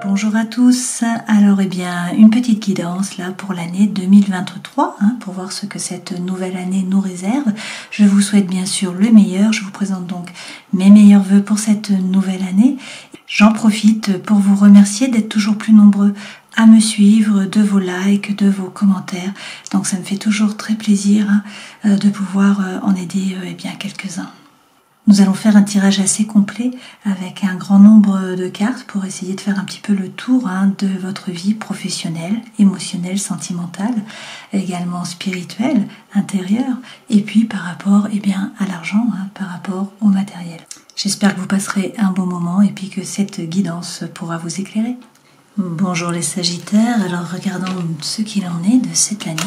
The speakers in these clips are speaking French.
Bonjour à tous. Alors une petite guidance là pour l'année 2023 pour voir ce que cette nouvelle année nous réserve. Je vous souhaite bien sûr le meilleur. Je vous présente donc mes meilleurs vœux pour cette nouvelle année. J'en profite pour vous remercier d'être toujours plus nombreux à me suivre, de vos likes, de vos commentaires. Donc ça me fait toujours très plaisir de pouvoir en aider quelques-uns. Nous allons faire un tirage assez complet avec un grand nombre de cartes pour essayer de faire un petit peu le tour de votre vie professionnelle, émotionnelle, sentimentale, également spirituelle, intérieure, et puis par rapport à l'argent, par rapport au matériel. J'espère que vous passerez un bon moment et puis que cette guidance pourra vous éclairer. Bonjour les Sagittaires, alors regardons ce qu'il en est de cette année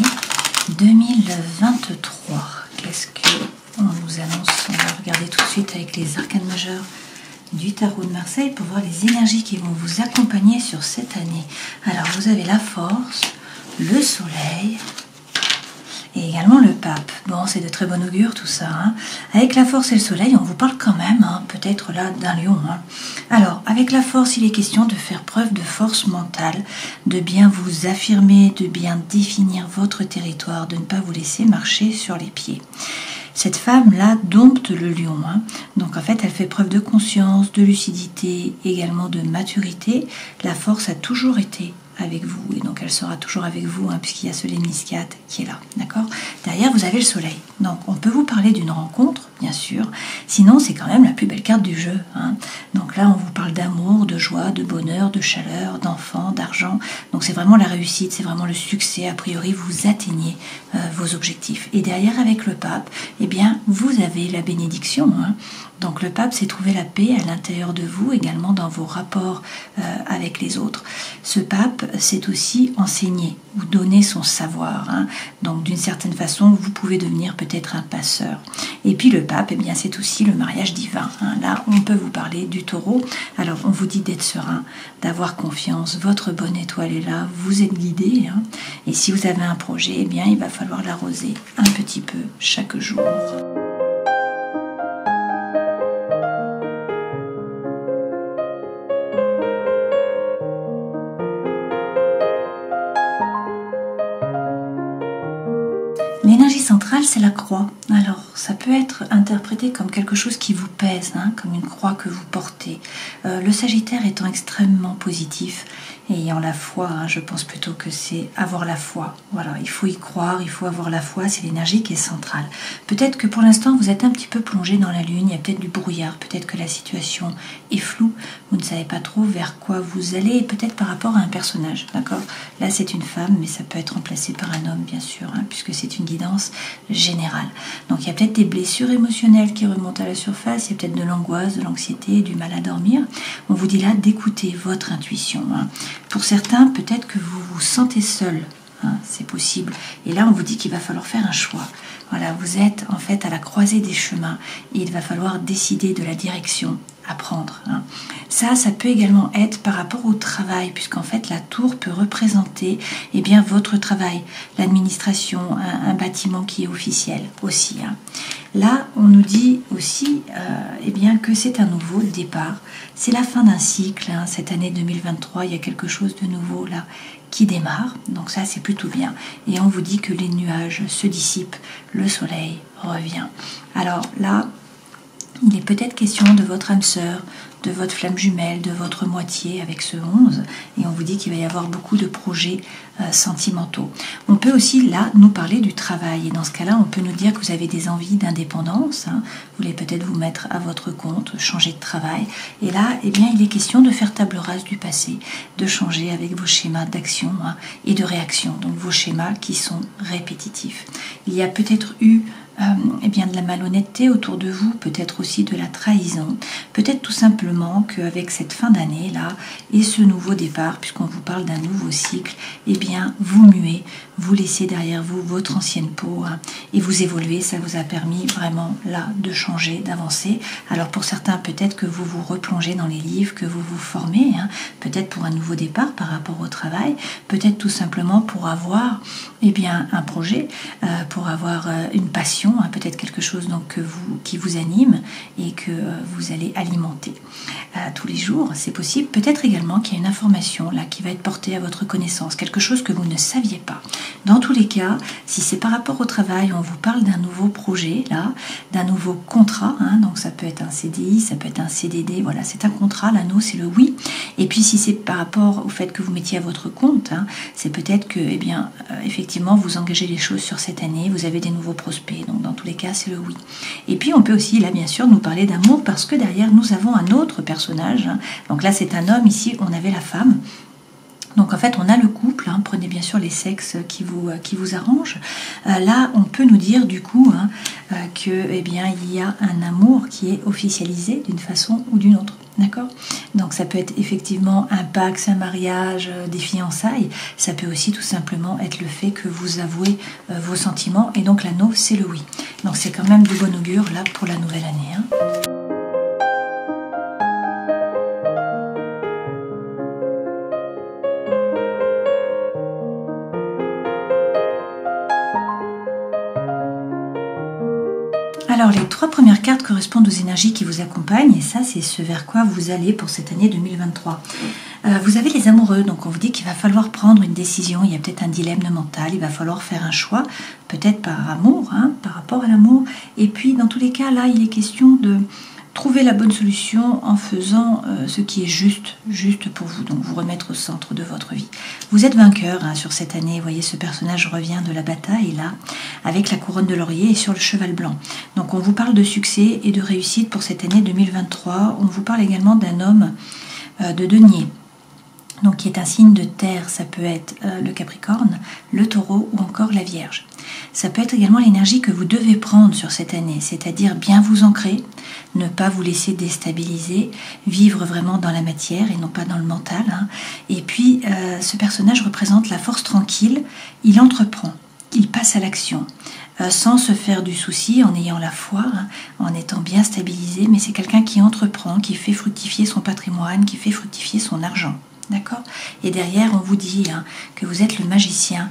2023. Qu'est-ce que on nous annonce? On va regarder tout de suite avec les arcanes majeurs du tarot de Marseille pour voir les énergies qui vont vous accompagner sur cette année. Alors vous avez la force, le soleil et également le pape. Bon, c'est de très bon augure tout ça. Avec la force et le soleil, on vous parle quand même, peut-être là d'un lion. Alors, avec la force, il est question de faire preuve de force mentale, de bien vous affirmer, de bien définir votre territoire, de ne pas vous laisser marcher sur les pieds. Cette femme-là dompte le lion. Donc en fait, elle fait preuve de conscience, de lucidité, également de maturité. La force a toujours été avec vous et donc elle sera toujours avec vous puisqu'il y a ce léniscate qui est là, d'accord. Derrière vous avez le soleil, donc on peut vous parler d'une rencontre bien sûr, sinon c'est quand même la plus belle carte du jeu. Donc là on vous parle d'amour, de joie, de bonheur, de chaleur, d'enfants, d'argent, donc c'est vraiment la réussite, c'est vraiment le succès. A priori vous atteignez vos objectifs et derrière avec le pape, vous avez la bénédiction. Donc le pape, c'est trouver la paix à l'intérieur de vous, également dans vos rapports avec les autres. Ce pape, c'est aussi enseigner ou donner son savoir. Donc d'une certaine façon, vous pouvez devenir peut-être un passeur. Et puis le pape, c'est aussi le mariage divin. Là, on peut vous parler du taureau. Alors on vous dit d'être serein, d'avoir confiance. Votre bonne étoile est là, vous êtes guidé. Et si vous avez un projet, il va falloir l'arroser un petit peu chaque jour. L'énergie centrale, c'est la croix. Alors, ça peut être interprété comme quelque chose qui vous pèse, comme une croix que vous portez. Le Sagittaire étant extrêmement positif et ayant la foi, je pense plutôt que c'est avoir la foi. Voilà, il faut y croire, il faut avoir la foi, c'est l'énergie qui est centrale. Peut-être que pour l'instant, vous êtes un petit peu plongé dans la lune, il y a peut-être du brouillard, peut-être que la situation est floue, vous ne savez pas trop vers quoi vous allez, et peut-être par rapport à un personnage, d'accord? Là, c'est une femme, mais ça peut être remplacé par un homme, bien sûr, puisque c'est une guidance générale. Donc il y a peut-être des blessures émotionnelles qui remontent à la surface, il y a peut-être de l'angoisse, de l'anxiété, du mal à dormir. On vous dit là d'écouter votre intuition. Pour certains, peut-être que vous vous sentez seul, c'est possible. Et là, on vous dit qu'il va falloir faire un choix. Voilà, vous êtes en fait à la croisée des chemins et il va falloir décider de la direction à prendre. Ça peut également être par rapport au travail, puisqu'en fait la tour peut représenter votre travail, l'administration, un bâtiment qui est officiel aussi. Là, on nous dit aussi que c'est un nouveau départ, c'est la fin d'un cycle. Cette année 2023, il y a quelque chose de nouveau là qui démarre, donc ça c'est plutôt bien. Et on vous dit que les nuages se dissipent, le soleil revient. Alors là, il est peut-être question de votre âme sœur, de votre flamme jumelle, de votre moitié avec ce 11, et on vous dit qu'il va y avoir beaucoup de projets sentimentaux. On peut aussi là nous parler du travail, et dans ce cas-là on peut nous dire que vous avez des envies d'indépendance, vous voulez peut-être vous mettre à votre compte, changer de travail, et là il est question de faire table rase du passé, de changer avec vos schémas d'action et de réaction, donc vos schémas qui sont répétitifs. Il y a peut-être eu de la malhonnêteté autour de vous, peut-être aussi de la trahison, peut-être tout simplement qu'avec cette fin d'année là et ce nouveau départ, puisqu'on vous parle d'un nouveau cycle, vous muez, vous laissez derrière vous votre ancienne peau et vous évoluez. Ça vous a permis vraiment là de changer, d'avancer. Alors pour certains, peut-être que vous vous replongez dans les livres, que vous vous formez, peut-être pour un nouveau départ par rapport au travail, peut-être tout simplement pour avoir un projet, pour avoir une passion passion, hein, peut-être quelque chose donc, qui vous anime et que vous allez alimenter tous les jours, c'est possible. Peut-être également qu'il y a une information là qui va être portée à votre connaissance, quelque chose que vous ne saviez pas. Dans tous les cas, si c'est par rapport au travail, on vous parle d'un nouveau projet, là, d'un nouveau contrat, hein, donc ça peut être un CDI, ça peut être un CDD, voilà, c'est un contrat, l'anneau c'est le oui. Et puis si c'est par rapport au fait que vous mettiez à votre compte, hein, c'est peut-être que, eh bien, effectivement, vous engagez les choses sur cette année, vous avez des nouveaux prospects, donc dans tous les cas, c'est le oui. Et puis on peut aussi, là, bien sûr, nous parler d'amour, parce que derrière, nous avons un autre personnage, hein. Donc là, c'est un homme, ici, on avait la femme. Donc en fait on a le couple, hein, prenez bien sûr les sexes qui vous arrangent. Là on peut nous dire du coup hein, que eh bien, il y a un amour qui est officialisé d'une façon ou d'une autre. D'accord? Donc ça peut être effectivement un pax, un mariage, des fiançailles. Ça peut aussi tout simplement être le fait que vous avouez vos sentiments. Et donc l'anneau c'est le oui. Donc c'est quand même de bon augure là pour la nouvelle année. Hein. Alors les 3 premières cartes correspondent aux énergies qui vous accompagnent et ça c'est ce vers quoi vous allez pour cette année 2023. Vous avez les amoureux, donc on vous dit qu'il va falloir prendre une décision, il y a peut-être un dilemme mental, il va falloir faire un choix, peut-être par amour, hein, par rapport à l'amour. Et puis dans tous les cas là il est question de trouver la bonne solution en faisant ce qui est juste pour vous, donc vous remettre au centre de votre vie. Vous êtes vainqueur hein, sur cette année, vous voyez ce personnage revient de la bataille là, avec la couronne de laurier et sur le cheval blanc. Donc on vous parle de succès et de réussite pour cette année 2023, on vous parle également d'un homme de denier. Donc qui est un signe de terre, ça peut être le Capricorne, le Taureau ou encore la Vierge. Ça peut être également l'énergie que vous devez prendre sur cette année, c'est-à-dire bien vous ancrer, ne pas vous laisser déstabiliser, vivre vraiment dans la matière et non pas dans le mental. Hein. Et puis ce personnage représente la force tranquille, il entreprend, il passe à l'action. Sans se faire du souci, en ayant la foi, hein, en étant bien stabilisé, mais c'est quelqu'un qui entreprend, qui fait fructifier son patrimoine, qui fait fructifier son argent. D'accord? Et derrière, on vous dit hein, que vous êtes le magicien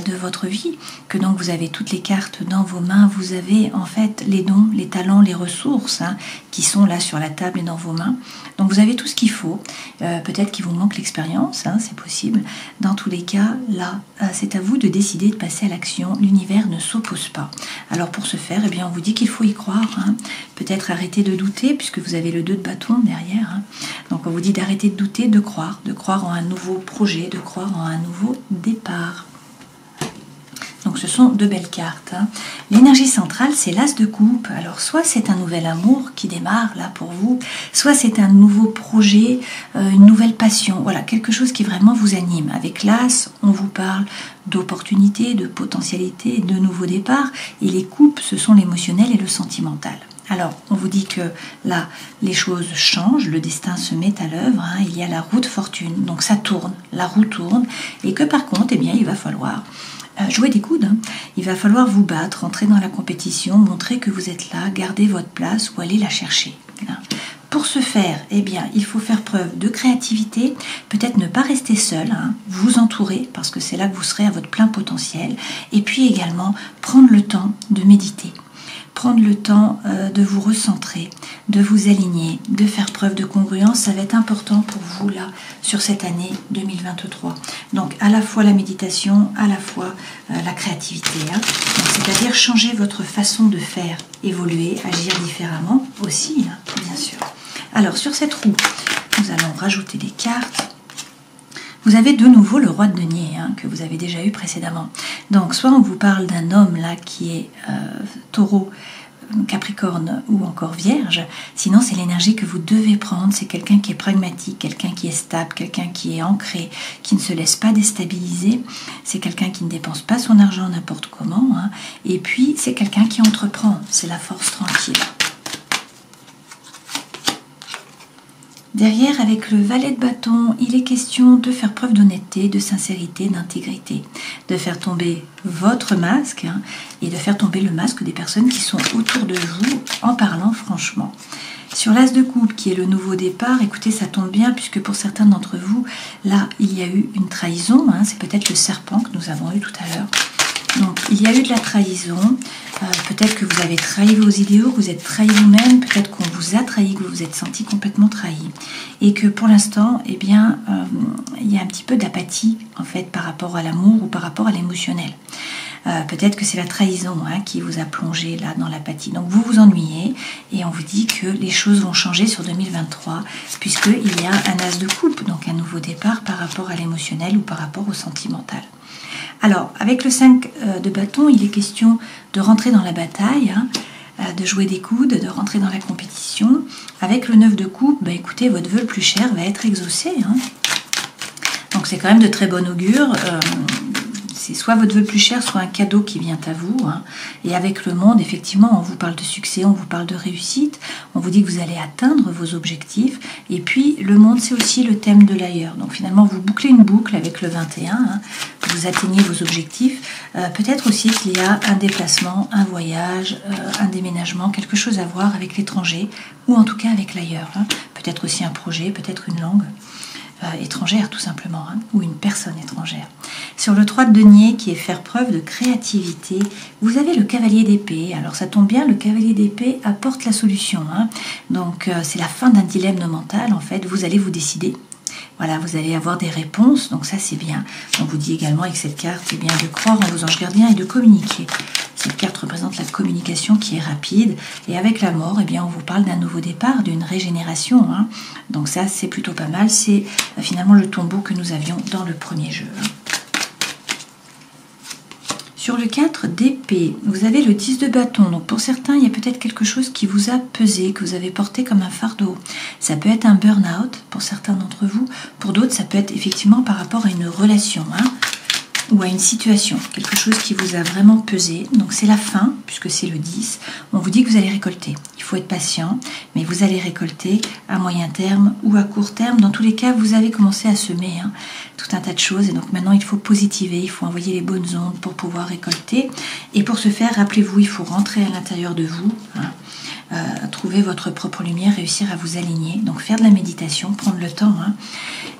de votre vie, que donc vous avez toutes les cartes dans vos mains, vous avez en fait les dons, les talents, les ressources hein, qui sont là sur la table et dans vos mains. Donc vous avez tout ce qu'il faut. Peut-être qu'il vous manque l'expérience, hein, c'est possible. Dans tous les cas, là, c'est à vous de décider de passer à l'action. L'univers ne s'oppose pas. Alors pour ce faire, eh bien, on vous dit qu'il faut y croire. Hein. Peut-être arrêter de douter, puisque vous avez le 2 de bâton derrière. Hein. Donc on vous dit d'arrêter de douter, de croire en un nouveau projet, de croire en un nouveau départ. Donc ce sont 2 belles cartes. Hein. L'énergie centrale, c'est l'as de coupe. Alors soit c'est un nouvel amour qui démarre là pour vous, soit c'est un nouveau projet, une nouvelle passion. Voilà, quelque chose qui vraiment vous anime. Avec l'as, on vous parle d'opportunités, de potentialités, de nouveaux départs. Et les coupes, ce sont l'émotionnel et le sentimental. Alors, on vous dit que là, les choses changent, le destin se met à l'œuvre, hein, il y a la roue de fortune, donc ça tourne, la roue tourne, et que par contre, eh bien, il va falloir jouer des coudes, hein. Il va falloir vous battre, entrer dans la compétition, montrer que vous êtes là, garder votre place ou aller la chercher. Hein. Pour ce faire, eh bien, il faut faire preuve de créativité, peut-être ne pas rester seul, hein, vous entourer, parce que c'est là que vous serez à votre plein potentiel, et puis également prendre le temps de méditer. Prendre le temps de vous recentrer, de vous aligner, de faire preuve de congruence, ça va être important pour vous là sur cette année 2023. Donc à la fois la méditation, à la fois la créativité, hein. C'est-à-dire changer votre façon de faire, évoluer, agir différemment aussi, hein, bien sûr. Alors sur cette roue, nous allons rajouter des cartes. Vous avez de nouveau le roi de denier hein, que vous avez déjà eu précédemment. Donc soit on vous parle d'un homme là qui est taureau, Capricorne ou encore Vierge, sinon c'est l'énergie que vous devez prendre, c'est quelqu'un qui est pragmatique, quelqu'un qui est stable, quelqu'un qui est ancré, qui ne se laisse pas déstabiliser, c'est quelqu'un qui ne dépense pas son argent n'importe comment, hein, et puis c'est quelqu'un qui entreprend, c'est la force tranquille. Derrière, avec le valet de bâton, il est question de faire preuve d'honnêteté, de sincérité, d'intégrité, de faire tomber votre masque hein, et de faire tomber le masque des personnes qui sont autour de vous en parlant franchement. Sur l'as de coupe, qui est le nouveau départ, écoutez, ça tombe bien puisque pour certains d'entre vous, là, il y a eu une trahison, hein, c'est peut-être le serpent que nous avons eu tout à l'heure. Donc il y a eu de la trahison. Peut-être que vous avez trahi vos idéaux, que vous êtes trahi vous-même, peut-être qu'on vous a trahi, que vous vous êtes senti complètement trahi. Et que pour l'instant, eh bien, il y a un petit peu d'apathie en fait par rapport à l'amour ou par rapport à l'émotionnel. Peut-être que c'est la trahison qui vous a plongé là dans l'apathie. Donc vous vous ennuyez et on vous dit que les choses vont changer sur 2023 puisqu'il y a un as de coupe, donc un nouveau départ par rapport à l'émotionnel ou par rapport au sentimental. Alors avec le 5 de bâton, il est question de rentrer dans la bataille, de jouer des coudes, de rentrer dans la compétition. Avec le 9 de coupe, écoutez, votre vœu le plus cher va être exaucé. Donc c'est quand même de très bon augure. C'est soit votre vœu le plus cher, soit un cadeau qui vient à vous. Et avec le monde, effectivement, on vous parle de succès, on vous parle de réussite, on vous dit que vous allez atteindre vos objectifs. Et puis, le monde, c'est aussi le thème de l'ailleurs. Donc finalement, vous bouclez une boucle avec le 21, vous atteignez vos objectifs. Peut-être aussi qu'il y a un déplacement, un voyage, un déménagement, quelque chose à voir avec l'étranger, ou en tout cas avec l'ailleurs. Peut-être aussi un projet, peut-être une langue. Étrangère tout simplement, ou une personne étrangère. Sur le 3 de denier qui est faire preuve de créativité, vous avez le cavalier d'épée. Alors ça tombe bien, le cavalier d'épée apporte la solution. Donc c'est la fin d'un dilemme mental en fait, vous allez vous décider. Voilà, vous allez avoir des réponses, donc ça c'est bien. On vous dit également avec cette carte, eh bien, de croire en vos anges gardiens et de communiquer. Cette carte représente la communication qui est rapide. Et avec la mort, eh bien, on vous parle d'un nouveau départ, d'une régénération. Donc ça, c'est plutôt pas mal. C'est finalement le tombeau que nous avions dans le premier jeu. Sur le 4 d'épée, vous avez le 10 de bâton. Donc pour certains, il y a peut-être quelque chose qui vous a pesé, que vous avez porté comme un fardeau. Ça peut être un burn-out pour certains d'entre vous. Pour d'autres, ça peut être effectivement par rapport à une relation. Ou à une situation, quelque chose qui vous a vraiment pesé. Donc c'est la fin, puisque c'est le 10. On vous dit que vous allez récolter. Il faut être patient, mais vous allez récolter à moyen terme ou à court terme. Dans tous les cas, vous avez commencé à semer tout un tas de choses. Et donc maintenant, il faut positiver, il faut envoyer les bonnes ondes pour pouvoir récolter. Et pour ce faire, rappelez-vous, il faut rentrer à l'intérieur de vous, trouver votre propre lumière, réussir à vous aligner. Donc faire de la méditation, prendre le temps.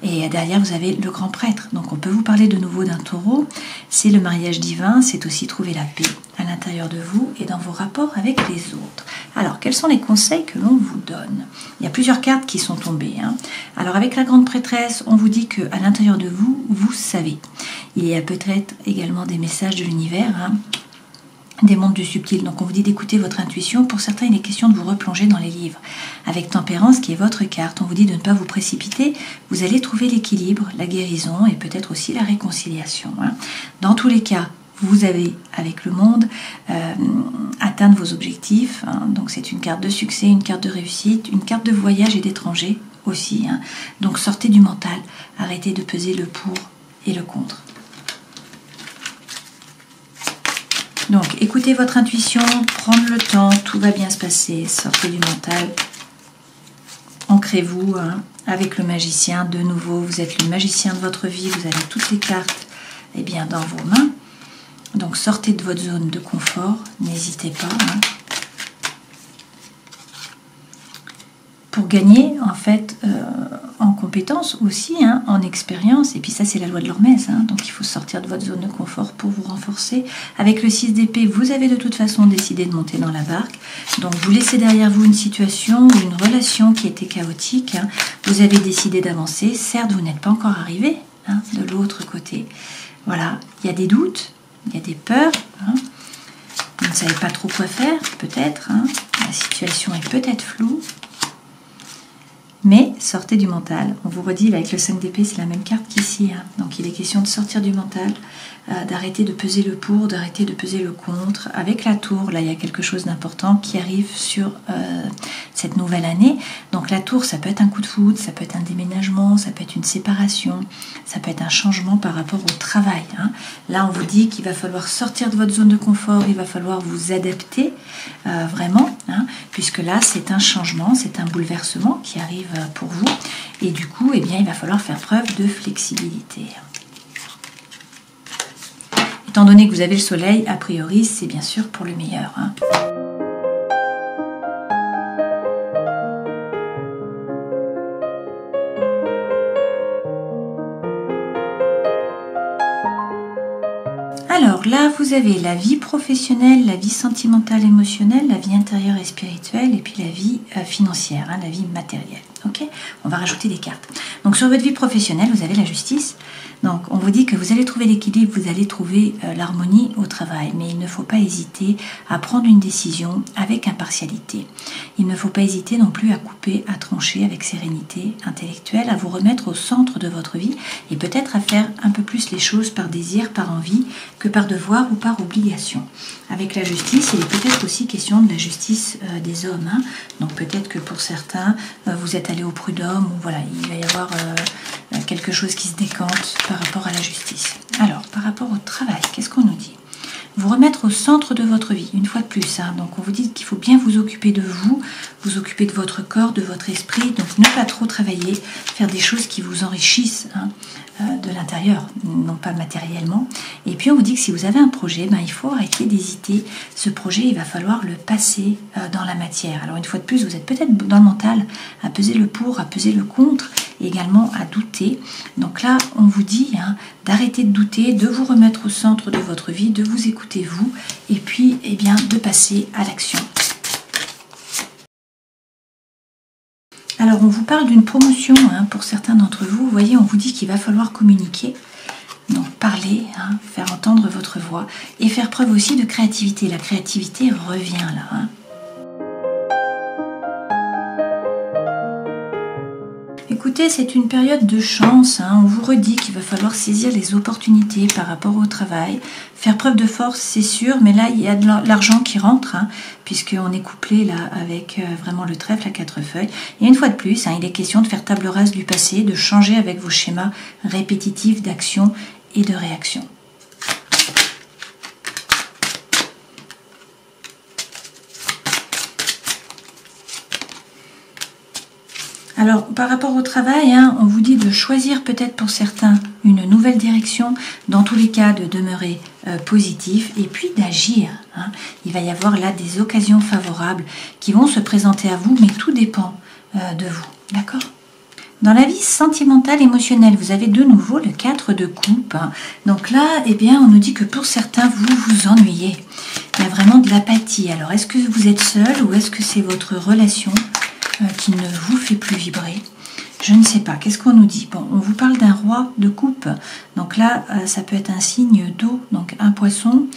Et derrière, vous avez le grand prêtre. Donc on peut vous parler de nouveau d'un taureau. C'est le mariage divin, c'est aussi trouver la paix à l'intérieur de vous et dans vos rapports avec les autres. Alors, quels sont les conseils que l'on vous donne? Il y a plusieurs cartes qui sont tombées. Alors avec la grande prêtresse, on vous dit qu'à l'intérieur de vous, vous savez. Il y a peut-être également des messages de l'univers, des mondes du subtil. Donc on vous dit d'écouter votre intuition. Pour certains, il est question de vous replonger dans les livres. Avec Tempérance, qui est votre carte, on vous dit de ne pas vous précipiter. Vous allez trouver l'équilibre, la guérison et peut-être aussi la réconciliation. Dans tous les cas, vous avez, avec le monde, atteindre vos objectifs. Donc c'est une carte de succès, une carte de réussite, une carte de voyage et d'étranger aussi. Donc sortez du mental, arrêtez de peser le pour et le contre. Donc, écoutez votre intuition, prendre le temps, tout va bien se passer, sortez du mental, ancrez-vous avec le magicien. De nouveau, vous êtes le magicien de votre vie, vous avez toutes les cartes dans vos mains. Donc, sortez de votre zone de confort, n'hésitez pas. Pour gagner, en fait, en compétences aussi, en expérience. Et puis ça, c'est la loi de l'Hormèse. Donc, il faut sortir de votre zone de confort pour vous renforcer. Avec le 6 d'épée, vous avez de toute façon décidé de monter dans la barque. Donc, vous laissez derrière vous une situation ou une relation qui était chaotique. Vous avez décidé d'avancer. Certes, vous n'êtes pas encore arrivé de l'autre côté. Voilà, il y a des doutes, il y a des peurs. Vous ne savez pas trop quoi faire, peut-être. La situation est peut-être floue. Mais sortez du mental. On vous redit, là, avec le 5 d'épée, c'est la même carte qu'ici. Donc il est question de sortir du mental, d'arrêter de peser le pour, d'arrêter de peser le contre. Avec la tour, là, il y a quelque chose d'important qui arrive sur cette nouvelle année. Donc la tour, ça peut être un coup de foudre, ça peut être un déménagement, ça peut être une séparation, ça peut être un changement par rapport au travail. Là, on vous dit qu'il va falloir sortir de votre zone de confort, il va falloir vous adapter vraiment, puisque là, c'est un changement, c'est un bouleversement qui arrive pour vous. Et du coup, il va falloir faire preuve de flexibilité. Étant donné que vous avez le soleil, a priori, c'est bien sûr pour le meilleur. Alors là, vous avez la vie professionnelle, la vie sentimentale, émotionnelle, la vie intérieure et spirituelle, et puis la vie financière, la vie matérielle. Ok, on va rajouter des cartes. Donc sur votre vie professionnelle, vous avez la justice. Donc on vous dit que vous allez trouver l'équilibre, vous allez trouver l'harmonie au travail, mais il ne faut pas hésiter à prendre une décision avec impartialité. Il ne faut pas hésiter non plus à couper, à trancher avec sérénité intellectuelle, à vous remettre au centre de votre vie et peut-être à faire un peu plus les choses par désir, par envie, que par devoir ou par obligation. Avec la justice, il est peut-être aussi question de la justice des hommes. Donc peut-être que pour certains, vous êtes allé au prud'homme, ou voilà, il va y avoir quelque chose qui se décante par rapport à la justice. Alors, par rapport au travail, qu'est-ce qu'on nous dit ? Vous remettre au centre de votre vie, une fois de plus. Donc on vous dit qu'il faut bien vous occuper de vous, vous occuper de votre corps, de votre esprit, donc ne pas trop travailler, faire des choses qui vous enrichissent de l'intérieur, non pas matériellement. Et puis on vous dit que si vous avez un projet, il faut arrêter d'hésiter. Ce projet, il va falloir le passer dans la matière. Alors une fois de plus, vous êtes peut-être dans le mental, à peser le pour, à peser le contre, et également à douter. Donc là, on vous dit d'arrêter de douter, de vous remettre au centre de votre vie, de vous écouter vous, et puis de passer à l'action. Alors on vous parle d'une promotion pour certains d'entre vous. Vous voyez, on vous dit qu'il va falloir communiquer, donc parler, faire entendre votre voix et faire preuve aussi de créativité. La créativité revient là. Écoutez, c'est une période de chance. On vous redit qu'il va falloir saisir les opportunités par rapport au travail. Faire preuve de force, c'est sûr, mais là, il y a de l'argent qui rentre, puisqu'on est couplé là avec vraiment le trèfle à 4 feuilles. Et une fois de plus, il est question de faire table rase du passé, de changer avec vos schémas répétitifs d'action et de réaction. Alors, par rapport au travail, on vous dit de choisir peut-être pour certains une nouvelle direction, dans tous les cas de demeurer positif et puis d'agir. Il va y avoir là des occasions favorables qui vont se présenter à vous, mais tout dépend de vous, d'accord ? Dans la vie sentimentale, émotionnelle, vous avez de nouveau le 4 de coupe. Donc là, on nous dit que pour certains, vous vous ennuyez. Il y a vraiment de l'apathie. Alors, est-ce que vous êtes seul ou est-ce que c'est votre relation qui ne vous fait plus vibrer? Je ne sais pas. Qu'est-ce qu'on nous dit? Bon, on vous parle d'un roi de coupe. Donc là, ça peut être un signe d'eau, donc un poisson,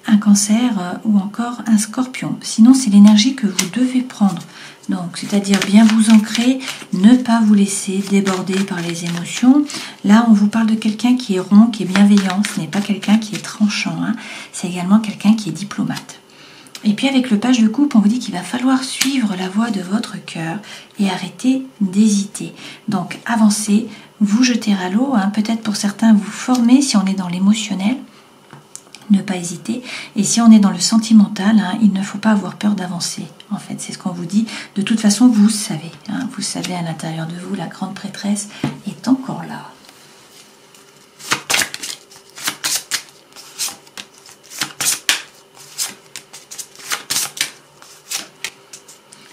un cancer ou encore un scorpion. Sinon, c'est l'énergie que vous devez prendre. Donc, c'est-à-dire bien vous ancrer, ne pas vous laisser déborder par les émotions. Là, on vous parle de quelqu'un qui est rond, qui est bienveillant. Ce n'est pas quelqu'un qui est tranchant. C'est également quelqu'un qui est diplomate. Et puis avec le page de coupe, on vous dit qu'il va falloir suivre la voie de votre cœur et arrêter d'hésiter. Donc avancez, vous jeter à l'eau, peut-être pour certains vous former si on est dans l'émotionnel, ne pas hésiter. Et si on est dans le sentimental, il ne faut pas avoir peur d'avancer. En fait, c'est ce qu'on vous dit. De toute façon, vous savez, vous savez à l'intérieur de vous, la grande prêtresse est encore là.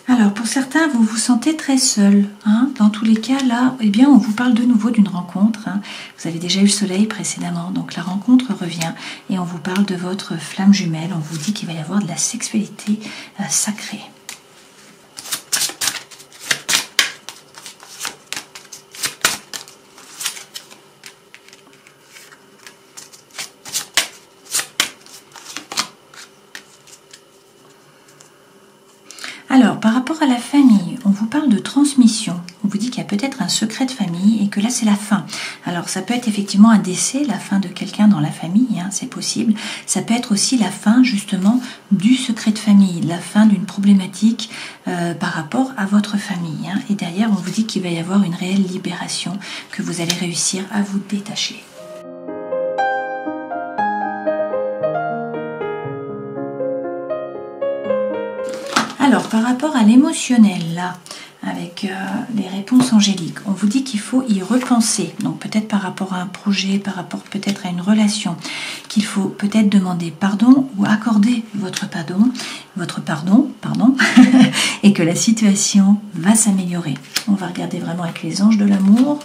Alors, pour certains, vous vous sentez très seul. Dans tous les cas, là, on vous parle de nouveau d'une rencontre. Vous avez déjà eu le soleil précédemment, donc la rencontre revient. Et on vous parle de votre flamme jumelle. On vous dit qu'il va y avoir de la sexualité sacrée. Alors, par rapport à la famille, on vous parle de transmission. On vous dit qu'il y a peut-être un secret de famille et que là, c'est la fin. Alors, ça peut être effectivement un décès, la fin de quelqu'un dans la famille, c'est possible. Ça peut être aussi la fin, justement, du secret de famille, la fin d'une problématique par rapport à votre famille. Et derrière, on vous dit qu'il va y avoir une réelle libération, que vous allez réussir à vous détacher. Alors, par rapport à l'émotionnel, là, avec les réponses angéliques, on vous dit qu'il faut y repenser. Donc, peut-être par rapport à un projet, par rapport peut-être à une relation, qu'il faut peut-être demander pardon ou accorder votre pardon, et que la situation va s'améliorer. On va regarder vraiment avec les anges de l'amour.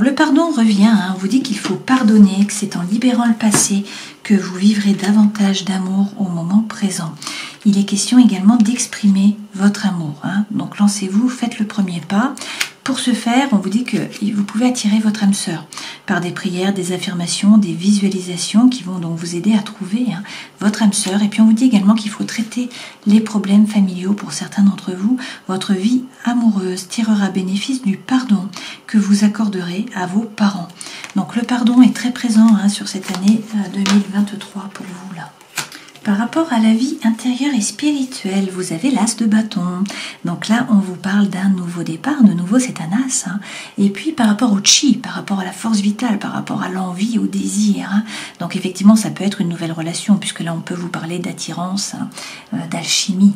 le pardon revient, hein, on vous dit qu'il faut pardonner, que c'est en libérant le passé que vous vivrez davantage d'amour au moment présent. Il est question également d'exprimer votre amour, hein. Donc lancez-vous, faites le premier pas. Pour ce faire, on vous dit que vous pouvez attirer votre âme sœur par des prières, des affirmations, des visualisations qui vont donc vous aider à trouver, hein, votre âme sœur. Et puis on vous dit également qu'il faut traiter les problèmes familiaux pour certains d'entre vous. Votre vie amoureuse tirera bénéfice du pardon que vous accorderez à vos parents. Donc le pardon est très présent, hein, sur cette année 2023 pour vous là. Par rapport à la vie intérieure et spirituelle, vous avez l'as de bâton. Donc là, on vous parle d'un nouveau départ. De nouveau, c'est un as, hein. Et puis, par rapport au chi, par rapport à la force vitale, par rapport à l'envie, au désir, hein. Donc effectivement, ça peut être une nouvelle relation, puisque là, on peut vous parler d'attirance, hein, d'alchimie,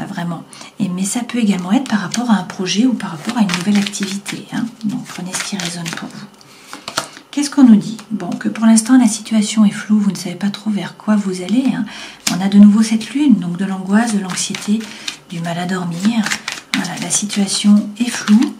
vraiment. Mais ça peut également être par rapport à un projet ou par rapport à une nouvelle activité, hein. Donc prenez ce qui résonne pour vous. Qu'est-ce qu'on nous dit? Bon, que pour l'instant la situation est floue, vous ne savez pas trop vers quoi vous allez, hein. On a de nouveau cette lune, donc de l'angoisse, de l'anxiété, du mal à dormir. Voilà, la situation est floue.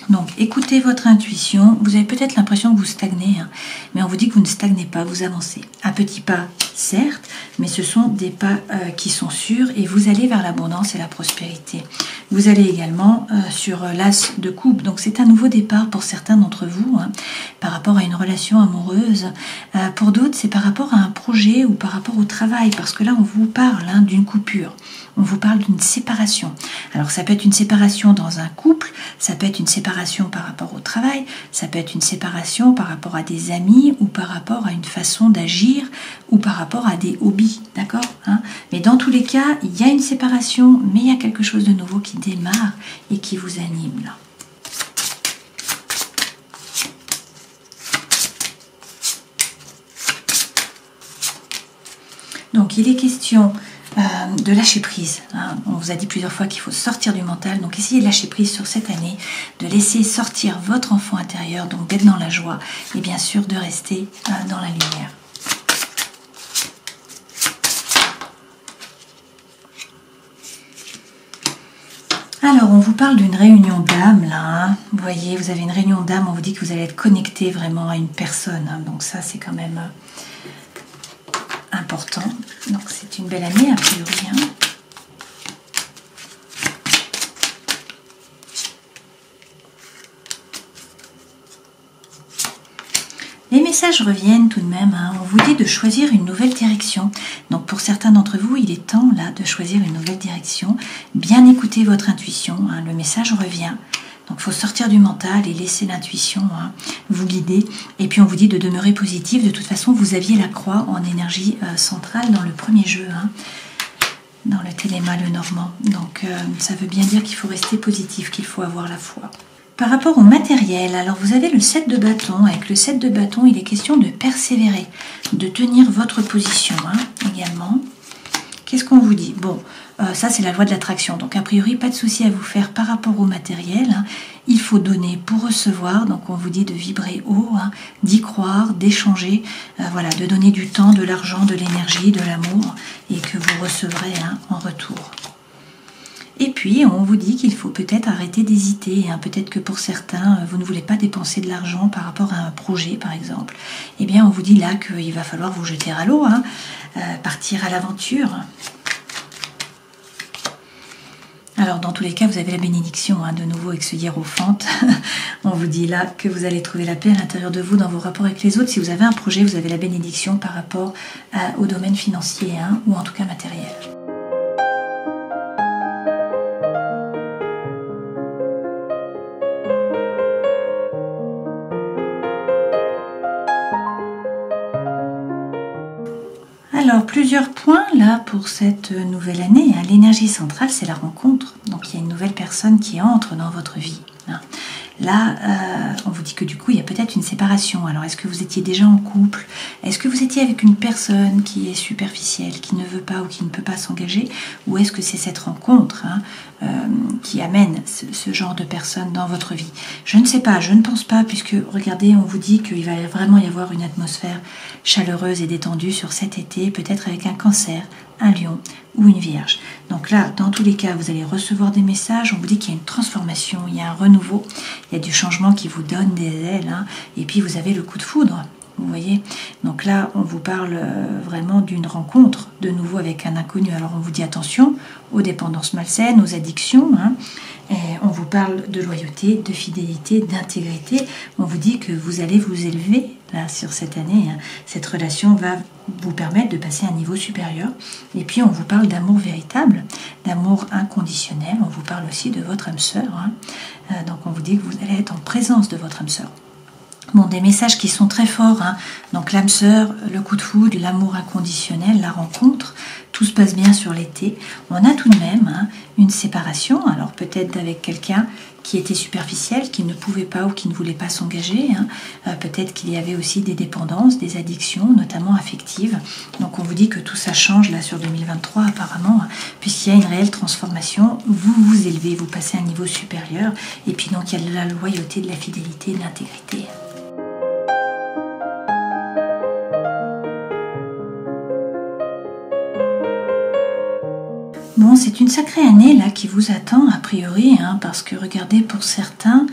Donc écoutez votre intuition. Vous avez peut-être l'impression que vous stagnez, hein, mais on vous dit que vous ne stagnez pas, vous avancez. À petits pas, certes, mais ce sont des pas qui sont sûrs et vous allez vers l'abondance et la prospérité. Vous allez également sur l'as de coupe, donc c'est un nouveau départ pour certains d'entre vous, hein, par rapport à une relation amoureuse. Pour d'autres, c'est par rapport à un projet ou par rapport au travail, parce que là, on vous parle, hein, d'une coupure. On vous parle d'une séparation. Alors ça peut être une séparation dans un couple, ça peut être une séparation par rapport au travail, ça peut être une séparation par rapport à des amis ou par rapport à une façon d'agir ou par rapport à des hobbies, d'accord, hein. Mais dans tous les cas, il y a une séparation, mais il y a quelque chose de nouveau qui démarre et qui vous anime là. Donc il est question de lâcher prise, hein. On vous a dit plusieurs fois qu'il faut sortir du mental, donc essayez de lâcher prise sur cette année, de laisser sortir votre enfant intérieur, donc d'être dans la joie et bien sûr de rester dans la lumière. Alors, on vous parle d'une réunion d'âme, là, hein. Vous voyez, vous avez une réunion d'âme, on vous dit que vous allez être connecté vraiment à une personne, hein. Donc ça, c'est quand même important. Donc c'est une belle année, a priori, hein. Les messages reviennent tout de même, hein. On vous dit de choisir une nouvelle direction. Donc pour certains d'entre vous, il est temps là de choisir une nouvelle direction. Bien écouter votre intuition, hein. Le message revient. Donc il faut sortir du mental et laisser l'intuition, hein, vous guider. Et puis on vous dit de demeurer positif. De toute façon, vous aviez la croix en énergie centrale dans le premier jeu, hein, dans le Téléma, le Normand. Donc ça veut bien dire qu'il faut rester positif, qu'il faut avoir la foi. Par rapport au matériel, alors vous avez le 7 de bâton. Avec le 7 de bâton, il est question de persévérer, de tenir votre position, hein, également. Qu'est-ce qu'on vous dit? Bon, ça c'est la loi de l'attraction, donc a priori pas de souci à vous faire par rapport au matériel, hein. Il faut donner pour recevoir, donc on vous dit de vibrer haut, hein, d'y croire, d'échanger, voilà, de donner du temps, de l'argent, de l'énergie, de l'amour, et que vous recevrez, hein, en retour. Et puis, on vous dit qu'il faut peut-être arrêter d'hésiter, hein. Peut-être que pour certains, vous ne voulez pas dépenser de l'argent par rapport à un projet, par exemple. Eh bien, on vous dit là qu'il va falloir vous jeter à l'eau, hein, partir à l'aventure. Alors, dans tous les cas, vous avez la bénédiction, hein, de nouveau avec ce hiérophante. On vous dit là que vous allez trouver la paix à l'intérieur de vous dans vos rapports avec les autres. Si vous avez un projet, vous avez la bénédiction par rapport au domaine financier, hein, ou en tout cas matériel. Alors, plusieurs points là pour cette nouvelle année, hein. L'énergie centrale, c'est la rencontre. Donc, il y a une nouvelle personne qui entre dans votre vie, hein. Là, on vous dit que du coup, il y a peut-être une séparation. Alors, est-ce que vous étiez déjà en couple? Est-ce que vous étiez avec une personne qui est superficielle, qui ne veut pas ou qui ne peut pas s'engager? Ou est-ce que c'est cette rencontre, hein, qui amène ce genre de personne dans votre vie? Je ne sais pas, je ne pense pas, puisque, regardez, on vous dit qu'il va vraiment y avoir une atmosphère chaleureuse et détendue sur cet été, peut-être avec un Cancer, un Lion ou une Vierge. Donc là, dans tous les cas, vous allez recevoir des messages, on vous dit qu'il y a une transformation, il y a un renouveau, il y a du changement qui vous donne des ailes, hein. Et puis vous avez le coup de foudre. Vous voyez, donc là, on vous parle vraiment d'une rencontre de nouveau avec un inconnu. Alors on vous dit attention aux dépendances malsaines, aux addictions, hein. Et on vous parle de loyauté, de fidélité, d'intégrité. On vous dit que vous allez vous élever là sur cette année, hein. Cette relation va vous permettre de passer à un niveau supérieur. Et puis on vous parle d'amour véritable, d'amour inconditionnel. On vous parle aussi de votre âme sœur, hein. Donc on vous dit que vous allez être en présence de votre âme sœur. Bon, des messages qui sont très forts, hein. Donc l'âme sœur, le coup de foudre, l'amour inconditionnel, la rencontre, tout se passe bien sur l'été. On a tout de même, hein, une séparation, alors peut-être avec quelqu'un qui était superficiel, qui ne pouvait pas ou qui ne voulait pas s'engager, hein. Peut-être qu'il y avait aussi des dépendances, des addictions, notamment affectives. Donc on vous dit que tout ça change là sur 2023 apparemment, hein, puisqu'il y a une réelle transformation. Vous vous élevez, vous passez à un niveau supérieur. Et puis donc il y a de la loyauté, de la fidélité, de l'intégrité. Bon, c'est une sacrée année là qui vous attend a priori, hein, parce que regardez, pour certains,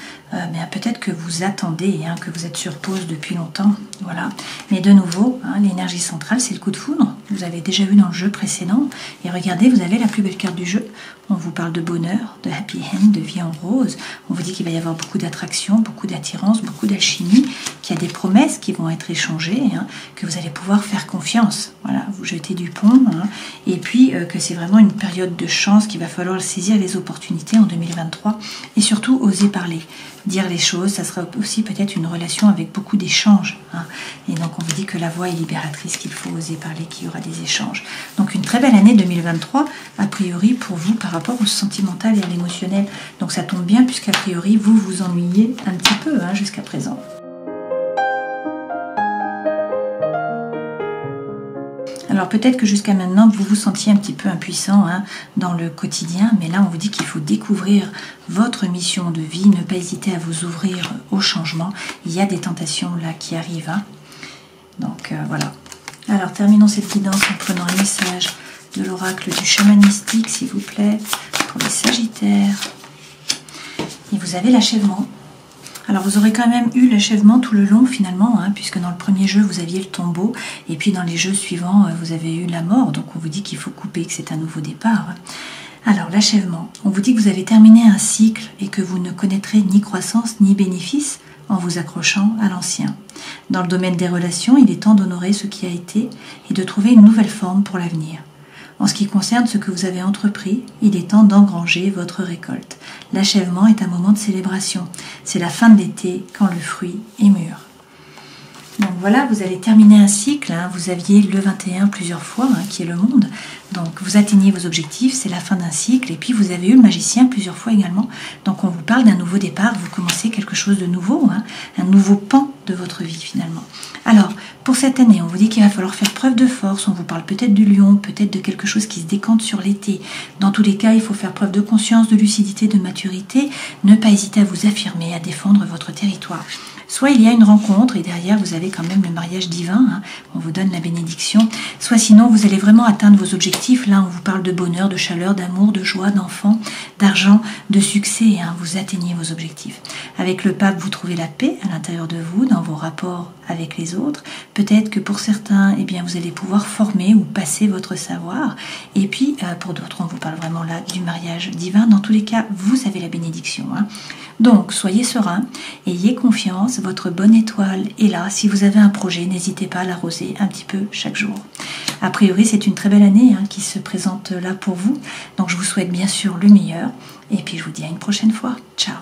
peut-être que vous attendez, hein, que vous êtes sur pause depuis longtemps, voilà. Mais de nouveau, hein, l'énergie centrale, c'est le coup de foudre. Vous avez déjà vu dans le jeu précédent, et regardez, vous avez la plus belle carte du jeu. On vous parle de bonheur, de happy end, de vie en rose. On vous dit qu'il va y avoir beaucoup d'attraction, beaucoup d'attirance, beaucoup d'alchimie, qu'il y a des promesses qui vont être échangées, hein, que vous allez pouvoir faire confiance. Voilà, vous jetez du pont, hein, et puis que c'est vraiment une période de chance qu'il va falloir saisir les opportunités en 2023 et surtout oser parler, dire les choses. Ça sera aussi peut-être une relation avec beaucoup d'échanges, hein. Et donc on vous dit que la voix est libératrice, qu'il faut oser parler, qu'il y aura des échanges. Donc une très belle année 2023 a priori pour vous par rapport au sentimental et à l'émotionnel. Donc ça tombe bien puisqu'a priori vous vous ennuyez un petit peu, hein, jusqu'à présent. Alors peut-être que jusqu'à maintenant, vous vous sentiez un petit peu impuissant, hein, dans le quotidien, mais là on vous dit qu'il faut découvrir votre mission de vie, ne pas hésiter à vous ouvrir au changement. Il y a des tentations là qui arrivent, hein. Donc voilà. Alors terminons cette guidance en prenant un message de l'oracle du chaman mystique, s'il vous plaît, pour les Sagittaires. Et vous avez l'achèvement. Alors vous aurez quand même eu l'achèvement tout le long finalement, hein, puisque dans le premier jeu vous aviez le tombeau, et puis dans les jeux suivants vous avez eu la mort, donc on vous dit qu'il faut couper, que c'est un nouveau départ. Alors l'achèvement, on vous dit que vous avez terminé un cycle et que vous ne connaîtrez ni croissance ni bénéfice en vous accrochant à l'ancien. Dans le domaine des relations, il est temps d'honorer ce qui a été et de trouver une nouvelle forme pour l'avenir. En ce qui concerne ce que vous avez entrepris, il est temps d'engranger votre récolte. L'achèvement est un moment de célébration. C'est la fin de l'été quand le fruit est mûr. Donc voilà, vous allez terminer un cycle, hein. Vous aviez le 21 plusieurs fois, hein, qui est le monde. Donc vous atteignez vos objectifs, c'est la fin d'un cycle. Et puis vous avez eu le magicien plusieurs fois également. Donc on vous parle d'un nouveau départ, vous commencez quelque chose de nouveau, hein, un nouveau pan de votre vie finalement. Alors, pour cette année, on vous dit qu'il va falloir faire preuve de force. On vous parle peut-être du lion, peut-être de quelque chose qui se décante sur l'été. Dans tous les cas, il faut faire preuve de conscience, de lucidité, de maturité. Ne pas hésiter à vous affirmer, à défendre votre territoire. Soit il y a une rencontre et derrière vous avez quand même le mariage divin, hein, on vous donne la bénédiction. Soit sinon vous allez vraiment atteindre vos objectifs. Là on vous parle de bonheur, de chaleur, d'amour, de joie, d'enfant, d'argent, de succès, hein, vous atteignez vos objectifs. Avec le pape vous trouvez la paix à l'intérieur de vous, dans vos rapports avec les autres. Peut-être que pour certains, eh bien, vous allez pouvoir former ou passer votre savoir. Et puis pour d'autres on vous parle vraiment là du mariage divin. Dans tous les cas vous avez la bénédiction, hein. Donc soyez serein, ayez confiance, votre bonne étoile est là. Si vous avez un projet, n'hésitez pas à l'arroser un petit peu chaque jour. A priori, c'est une très belle année, hein, qui se présente là pour vous. Donc je vous souhaite bien sûr le meilleur. Et puis je vous dis à une prochaine fois. Ciao.